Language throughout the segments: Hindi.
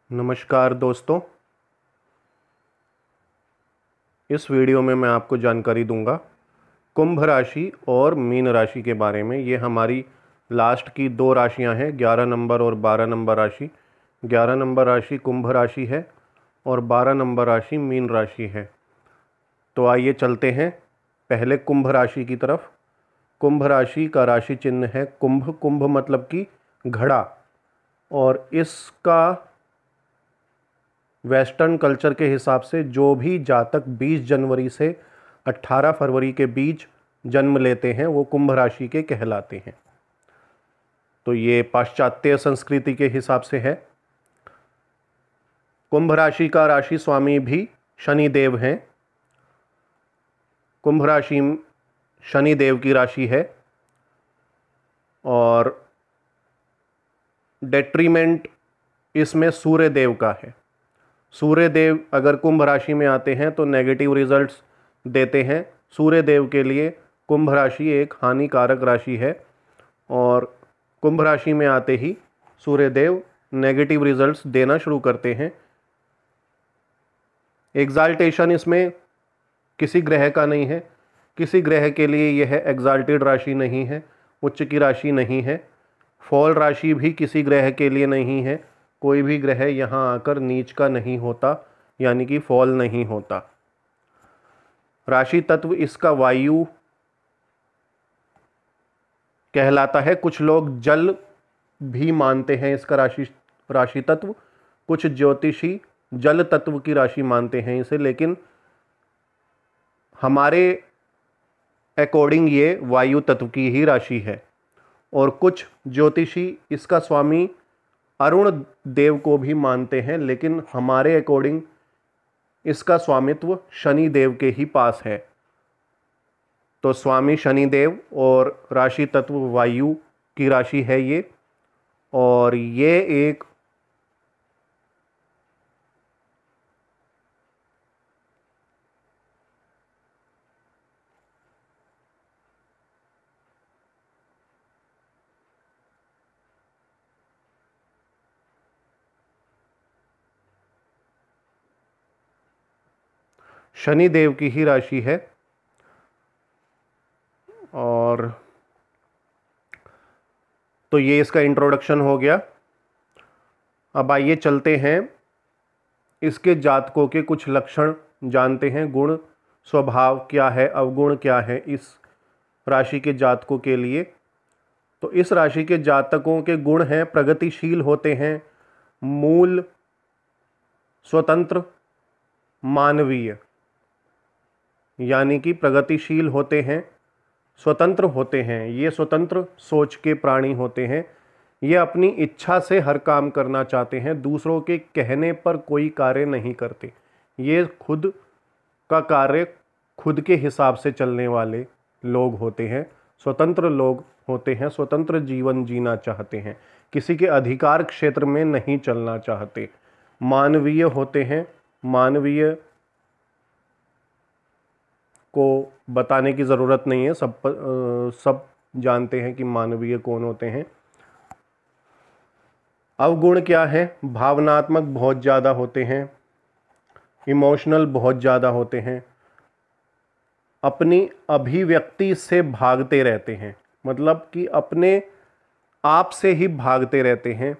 नमस्कार दोस्तों। इस वीडियो में मैं आपको जानकारी दूंगा कुंभ राशि और मीन राशि के बारे में। ये हमारी लास्ट की दो राशियां हैं, 11 नंबर और 12 नंबर राशि। 11 नंबर राशि कुंभ राशि है और 12 नंबर राशि मीन राशि है। तो आइए चलते हैं पहले कुंभ राशि की तरफ। कुंभ राशि का राशि चिन्ह है कुंभ। कुंभ मतलब कि घड़ा, और इसका वेस्टर्न कल्चर के हिसाब से जो भी जातक 20 जनवरी से 18 फरवरी के बीच जन्म लेते हैं वो कुंभ राशि के कहलाते हैं। तो ये पाश्चात्य संस्कृति के हिसाब से है। कुंभ राशि का राशि स्वामी भी शनि देव हैं। कुंभ राशि शनि देव की राशि है और डेट्रीमेंट इसमें सूर्य देव का है। सूर्य देव अगर कुंभ राशि में आते हैं तो नेगेटिव रिजल्ट्स देते हैं। सूर्य देव के लिए कुंभ राशि एक हानिकारक राशि है और कुंभ राशि में आते ही सूर्य देव नेगेटिव रिजल्ट्स देना शुरू करते हैं। एग्जाल्टेशन इसमें किसी ग्रह का नहीं है, किसी ग्रह के लिए यह एग्जाल्टेड राशि नहीं है, उच्च की राशि नहीं है। फॉल राशि भी किसी ग्रह के लिए नहीं है। कोई भी ग्रह यहाँ आकर नीच का नहीं होता, यानी कि फॉल नहीं होता। राशि तत्व इसका वायु कहलाता है। कुछ लोग जल भी मानते हैं इसका राशि तत्व। कुछ ज्योतिषी जल तत्व की राशि मानते हैं इसे, लेकिन हमारे अकॉर्डिंग ये वायु तत्व की ही राशि है। और कुछ ज्योतिषी इसका स्वामी अरुण देव को भी मानते हैं, लेकिन हमारे अकॉर्डिंग इसका स्वामित्व शनि देव के ही पास है। तो स्वामी शनि देव और राशि तत्व वायु की राशि है ये। और ये एक शनि देव की ही राशि है। और तो ये इसका इंट्रोडक्शन हो गया। अब आइए चलते हैं इसके जातकों के कुछ लक्षण जानते हैं। गुण स्वभाव क्या है, अवगुण क्या है इस राशि के जातकों के लिए। तो इस राशि के जातकों के गुण हैं प्रगतिशील होते हैं, मूल, स्वतंत्र, मानवीय। यानी कि प्रगतिशील होते हैं, स्वतंत्र होते हैं। ये स्वतंत्र सोच के प्राणी होते हैं। ये अपनी इच्छा से हर काम करना चाहते हैं, दूसरों के कहने पर कोई कार्य नहीं करते। ये खुद का कार्य खुद के हिसाब से चलने वाले लोग होते हैं, स्वतंत्र लोग होते हैं, स्वतंत्र जीवन जीना चाहते हैं, किसी के अधिकार क्षेत्र में नहीं चलना चाहते। मानवीय होते हैं। मानवीय को बताने की ज़रूरत नहीं है, सब जानते हैं कि मानवीय कौन होते हैं। अवगुण क्या है? भावनात्मक बहुत ज़्यादा होते हैं, इमोशनल बहुत ज़्यादा होते हैं, अपनी अभिव्यक्ति से भागते रहते हैं। मतलब कि अपने आप से ही भागते रहते हैं,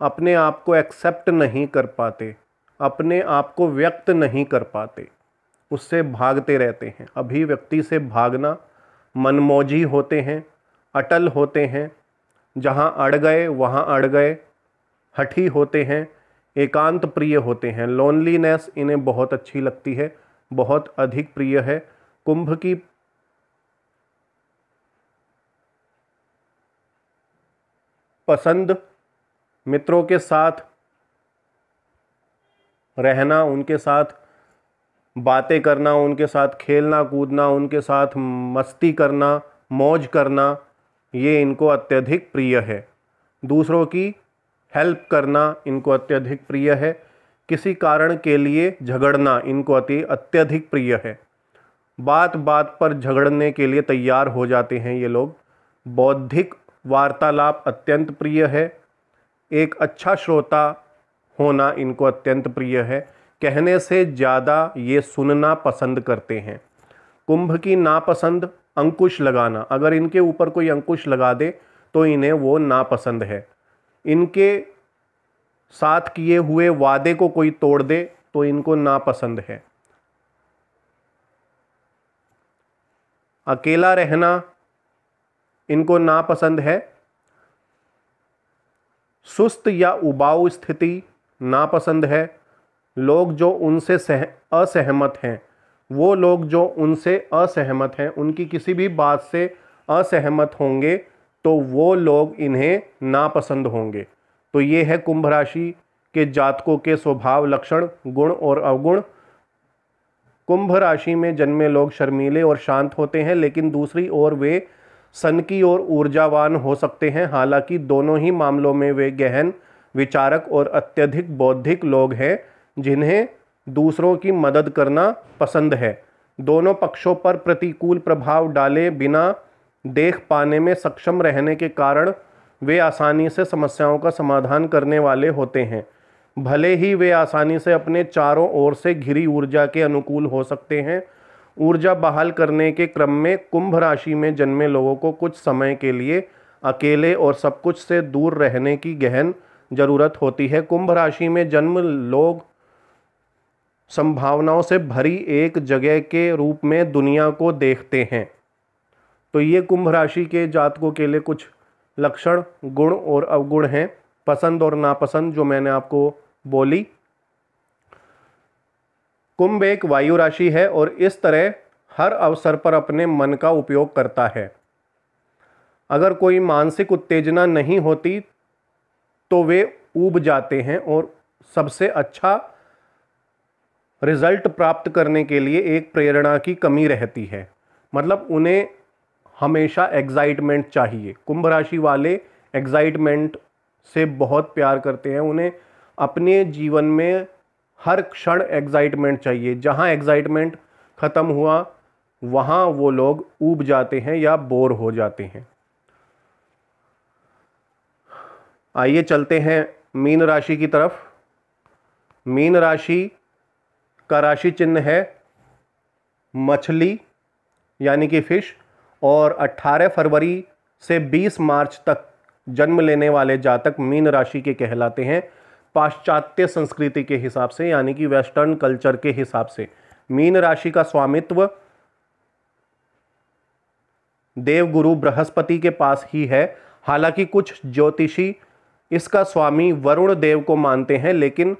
अपने आप को एक्सेप्ट नहीं कर पाते, अपने आप को व्यक्त नहीं कर पाते, उससे भागते रहते हैं। अभिव्यक्ति से भागना। मनमौजी होते हैं, अटल होते हैं, जहाँ अड़ गए वहाँ अड़ गए, हठी होते हैं, एकांत प्रिय होते हैं। लोनलीनेस इन्हें बहुत अच्छी लगती है, बहुत अधिक प्रिय है। कुंभ की पसंद मित्रों के साथ रहना, उनके साथ बातें करना, उनके साथ खेलना कूदना, उनके साथ मस्ती करना, मौज करना, ये इनको अत्यधिक प्रिय है। दूसरों की हेल्प करना इनको अत्यधिक प्रिय है। किसी कारण के लिए झगड़ना इनको अत्यधिक प्रिय है। बात बात पर झगड़ने के लिए तैयार हो जाते हैं ये लोग। बौद्धिक वार्तालाप अत्यंत प्रिय है। एक अच्छा श्रोता होना इनको अत्यंत प्रिय है। कहने से ज़्यादा ये सुनना पसंद करते हैं। कुंभ की नापसंद अंकुश लगाना, अगर इनके ऊपर कोई अंकुश लगा दे तो इन्हें वो नापसंद है। इनके साथ किए हुए वादे को कोई तोड़ दे तो इनको नापसंद है। अकेला रहना इनको नापसंद है। सुस्त या उबाऊ स्थिति नापसंद है। लोग जो उनसे असहमत हैं, वो लोग जो उनसे असहमत हैं, उनकी किसी भी बात से असहमत होंगे तो वो लोग इन्हें नापसंद होंगे। तो ये है कुंभ राशि के जातकों के स्वभाव, लक्षण, गुण और अवगुण। कुंभ राशि में जन्मे लोग शर्मीले और शांत होते हैं, लेकिन दूसरी ओर वे सनकी और ऊर्जावान हो सकते हैं। हालांकि दोनों ही मामलों में वे गहन विचारक और अत्यधिक बौद्धिक लोग हैं, जिन्हें दूसरों की मदद करना पसंद है। दोनों पक्षों पर प्रतिकूल प्रभाव डाले बिना देख पाने में सक्षम रहने के कारण वे आसानी से समस्याओं का समाधान करने वाले होते हैं। भले ही वे आसानी से अपने चारों ओर से घिरी ऊर्जा के अनुकूल हो सकते हैं। ऊर्जा बहाल करने के क्रम में कुंभ राशि में जन्मे लोगों को कुछ समय के लिए अकेले और सब कुछ से दूर रहने की गहन जरूरत होती है। कुंभ राशि में जन्म लोग संभावनाओं से भरी एक जगह के रूप में दुनिया को देखते हैं। तो ये कुंभ राशि के जातकों के लिए कुछ लक्षण, गुण और अवगुण हैं, पसंद और नापसंद, जो मैंने आपको बोली। कुंभ एक वायु राशि है और इस तरह हर अवसर पर अपने मन का उपयोग करता है। अगर कोई मानसिक उत्तेजना नहीं होती तो वे ऊब जाते हैं और सबसे अच्छा रिजल्ट प्राप्त करने के लिए एक प्रेरणा की कमी रहती है। मतलब उन्हें हमेशा एक्साइटमेंट चाहिए। कुंभ राशि वाले एक्साइटमेंट से बहुत प्यार करते हैं। उन्हें अपने जीवन में हर क्षण एक्साइटमेंट चाहिए। जहाँ एक्साइटमेंट ख़त्म हुआ वहाँ वो लोग ऊब जाते हैं या बोर हो जाते हैं। आइए चलते हैं मीन राशि की तरफ। मीन राशि का राशि चिन्ह है मछली यानी कि फिश, और 18 फरवरी से 20 मार्च तक जन्म लेने वाले जातक मीन राशि के कहलाते हैं। पाश्चात्य संस्कृति के हिसाब से यानी कि वेस्टर्न कल्चर के हिसाब से मीन राशि का स्वामित्व देवगुरु बृहस्पति के पास ही है। हालांकि कुछ ज्योतिषी इसका स्वामी वरुण देव को मानते हैं, लेकिन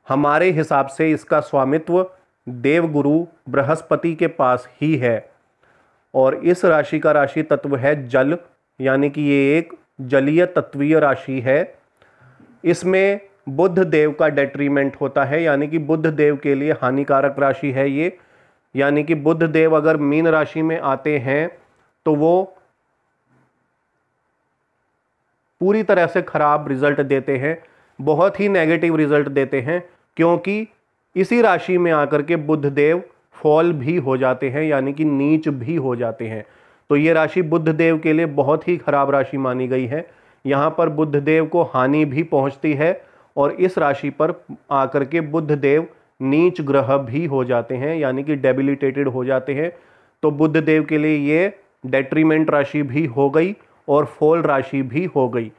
हमारे हिसाब से इसका स्वामित्व देवगुरु बृहस्पति के पास ही है। और इस राशि का राशि तत्व है जल, यानी कि ये एक जलीय तत्वीय राशि है। इसमें बुध देव का डेट्रीमेंट होता है, यानी कि बुध देव के लिए हानिकारक राशि है ये। यानी कि बुध देव अगर मीन राशि में आते हैं तो वो पूरी तरह से खराब रिजल्ट देते हैं, बहुत ही नेगेटिव रिजल्ट देते हैं, क्योंकि इसी राशि में आकर के बुध देव फॉल भी हो जाते हैं, यानी कि नीच भी हो जाते हैं। तो ये राशि बुध देव के लिए बहुत ही खराब राशि मानी गई है। यहाँ पर बुध देव को हानि भी पहुँचती है और इस राशि पर आकर के बुध देव नीच ग्रह भी हो जाते हैं, यानी कि डेबिलिटेटेड हो जाते हैं। तो बुध देव के लिए ये डेट्रीमेंट राशि भी हो गई और फॉल राशि भी हो गई।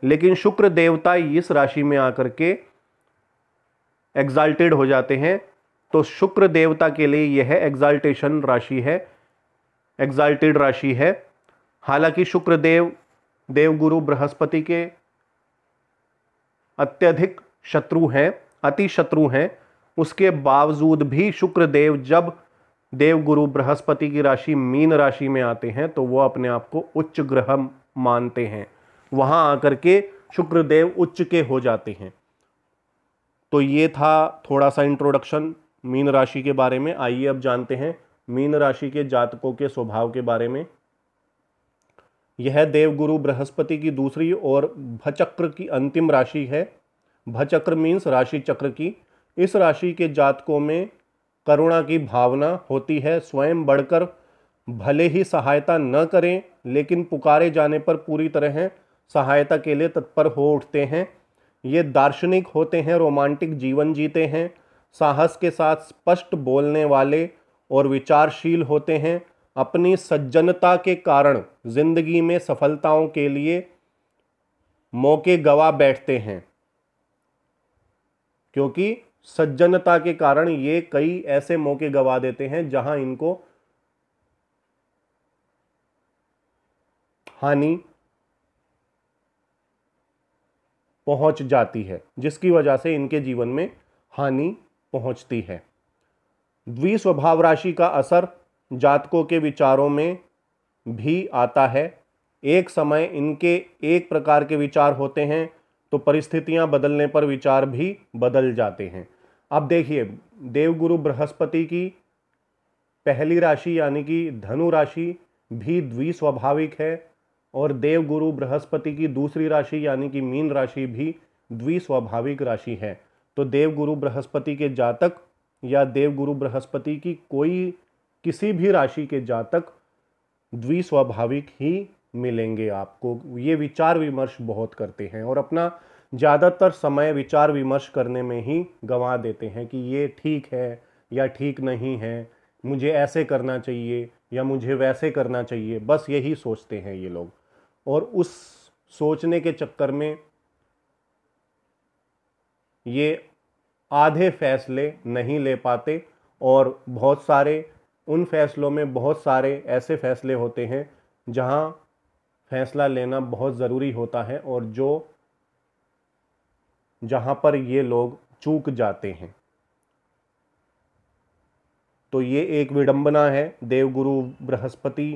लेकिन शुक्र देवता इस राशि में आकर के एग्जाल्टेड हो जाते हैं। तो शुक्र देवता के लिए यह एग्जाल्टेशन राशि है, एग्जाल्टेड राशि है। हालांकि शुक्र देव देवगुरु बृहस्पति के अत्यधिक शत्रु हैं, अति शत्रु हैं, उसके बावजूद भी शुक्र देव जब देवगुरु बृहस्पति की राशि मीन राशि में आते हैं तो वो अपने आप को उच्च ग्रह मानते हैं। वहां आकर के शुक्र देव उच्च के हो जाते हैं। तो ये था थोड़ा सा इंट्रोडक्शन मीन राशि के बारे में। आइए अब जानते हैं मीन राशि के जातकों के स्वभाव के बारे में। यह देवगुरु बृहस्पति की दूसरी और भचक्र की अंतिम राशि है। भचक्र मीन्स राशि चक्र की। इस राशि के जातकों में करुणा की भावना होती है। स्वयं बढ़कर भले ही सहायता न करें, लेकिन पुकारे जाने पर पूरी तरह सहायता के लिए तत्पर हो उठते हैं। ये दार्शनिक होते हैं, रोमांटिक जीवन जीते हैं, साहस के साथ स्पष्ट बोलने वाले और विचारशील होते हैं। अपनी सज्जनता के कारण जिंदगी में सफलताओं के लिए मौके गवा बैठते हैं, क्योंकि सज्जनता के कारण ये कई ऐसे मौके गवा देते हैं जहां इनको हानि पहुंच जाती है, जिसकी वजह से इनके जीवन में हानि पहुंचती है। द्विस्वभाव राशि का असर जातकों के विचारों में भी आता है। एक समय इनके एक प्रकार के विचार होते हैं तो परिस्थितियां बदलने पर विचार भी बदल जाते हैं। अब देखिए, देवगुरु बृहस्पति की पहली राशि यानी कि धनु राशि भी द्विस्वाभाविक है और देवगुरु बृहस्पति की दूसरी राशि यानी कि मीन राशि भी द्विस्वाभाविक राशि है। तो देवगुरु बृहस्पति के जातक या देवगुरु बृहस्पति की किसी भी राशि के जातक द्विस्वाभाविक ही मिलेंगे आपको। ये विचार विमर्श बहुत करते हैं और अपना ज़्यादातर समय विचार विमर्श करने में ही गंवा देते हैं कि ये ठीक है या ठीक नहीं है, मुझे ऐसे करना चाहिए या मुझे वैसे करना चाहिए, बस यही सोचते हैं ये लोग। और उस सोचने के चक्कर में ये आधे फैसले नहीं ले पाते और बहुत सारे उन फैसलों में बहुत सारे ऐसे फैसले होते हैं जहां फैसला लेना बहुत ज़रूरी होता है और जहां पर ये लोग चूक जाते हैं। तो ये एक विडंबना है देवगुरु बृहस्पति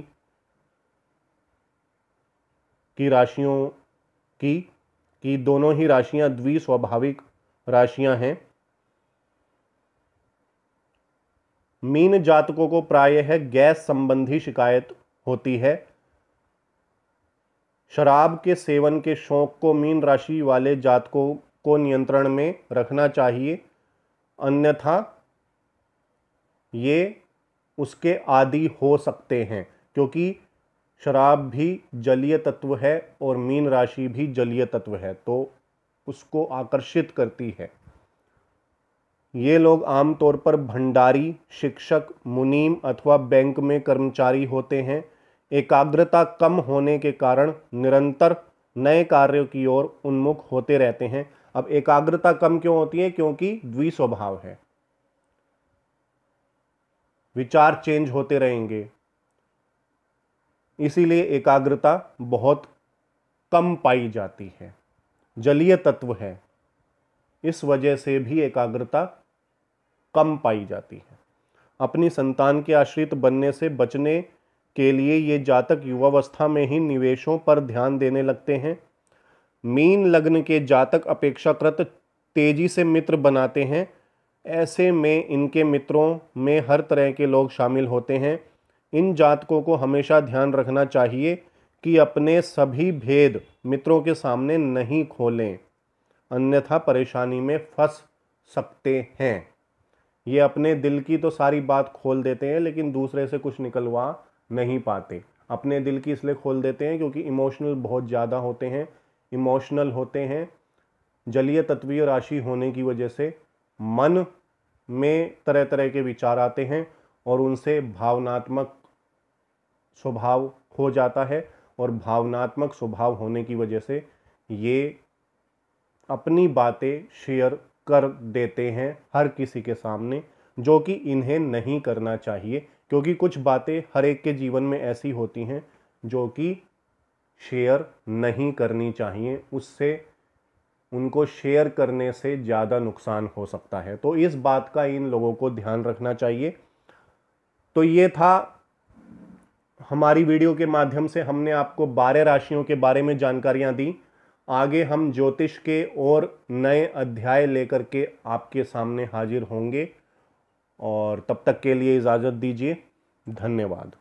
की राशियों की दोनों ही राशियां द्विस्वाभाविक राशियां हैं। मीन जातकों को प्रायः गैस संबंधी शिकायत होती है। शराब के सेवन के शौक को मीन राशि वाले जातकों को नियंत्रण में रखना चाहिए, अन्यथा ये उसके आदी हो सकते हैं, क्योंकि शराब भी जलीय तत्व है और मीन राशि भी जलीय तत्व है, तो उसको आकर्षित करती है। ये लोग आमतौर पर भंडारी, शिक्षक, मुनीम अथवा बैंक में कर्मचारी होते हैं। एकाग्रता कम होने के कारण निरंतर नए कार्यों की ओर उन्मुख होते रहते हैं। अब एकाग्रता कम क्यों होती है? क्योंकि द्विस्वभाव है, विचार चेंज होते रहेंगे, इसीलिए एकाग्रता बहुत कम पाई जाती है। जलीय तत्व है, इस वजह से भी एकाग्रता कम पाई जाती है। अपनी संतान के आश्रित बनने से बचने के लिए ये जातक युवावस्था में ही निवेशों पर ध्यान देने लगते हैं। मीन लग्न के जातक अपेक्षाकृत तेजी से मित्र बनाते हैं। ऐसे में इनके मित्रों में हर तरह के लोग शामिल होते हैं। इन जातकों को हमेशा ध्यान रखना चाहिए कि अपने सभी भेद मित्रों के सामने नहीं खोलें, अन्यथा परेशानी में फंस सकते हैं। ये अपने दिल की तो सारी बात खोल देते हैं लेकिन दूसरे से कुछ निकलवा नहीं पाते। अपने दिल की इसलिए खोल देते हैं क्योंकि इमोशनल बहुत ज़्यादा होते हैं, इमोशनल होते हैं। जलीय तत्वीय राशि होने की वजह से मन में तरह तरह के विचार आते हैं और उनसे भावनात्मक स्वभाव हो जाता है और भावनात्मक स्वभाव होने की वजह से ये अपनी बातें शेयर कर देते हैं हर किसी के सामने, जो कि इन्हें नहीं करना चाहिए, क्योंकि कुछ बातें हर एक के जीवन में ऐसी होती हैं जो कि शेयर नहीं करनी चाहिए। उससे उनको शेयर करने से ज़्यादा नुकसान हो सकता है, तो इस बात का इन लोगों को ध्यान रखना चाहिए। तो ये था हमारी वीडियो के माध्यम से हमने आपको 12 राशियों के बारे में जानकारियां दी। आगे हम ज्योतिष के और नए अध्याय लेकर के आपके सामने हाजिर होंगे और तब तक के लिए इजाज़त दीजिए। धन्यवाद।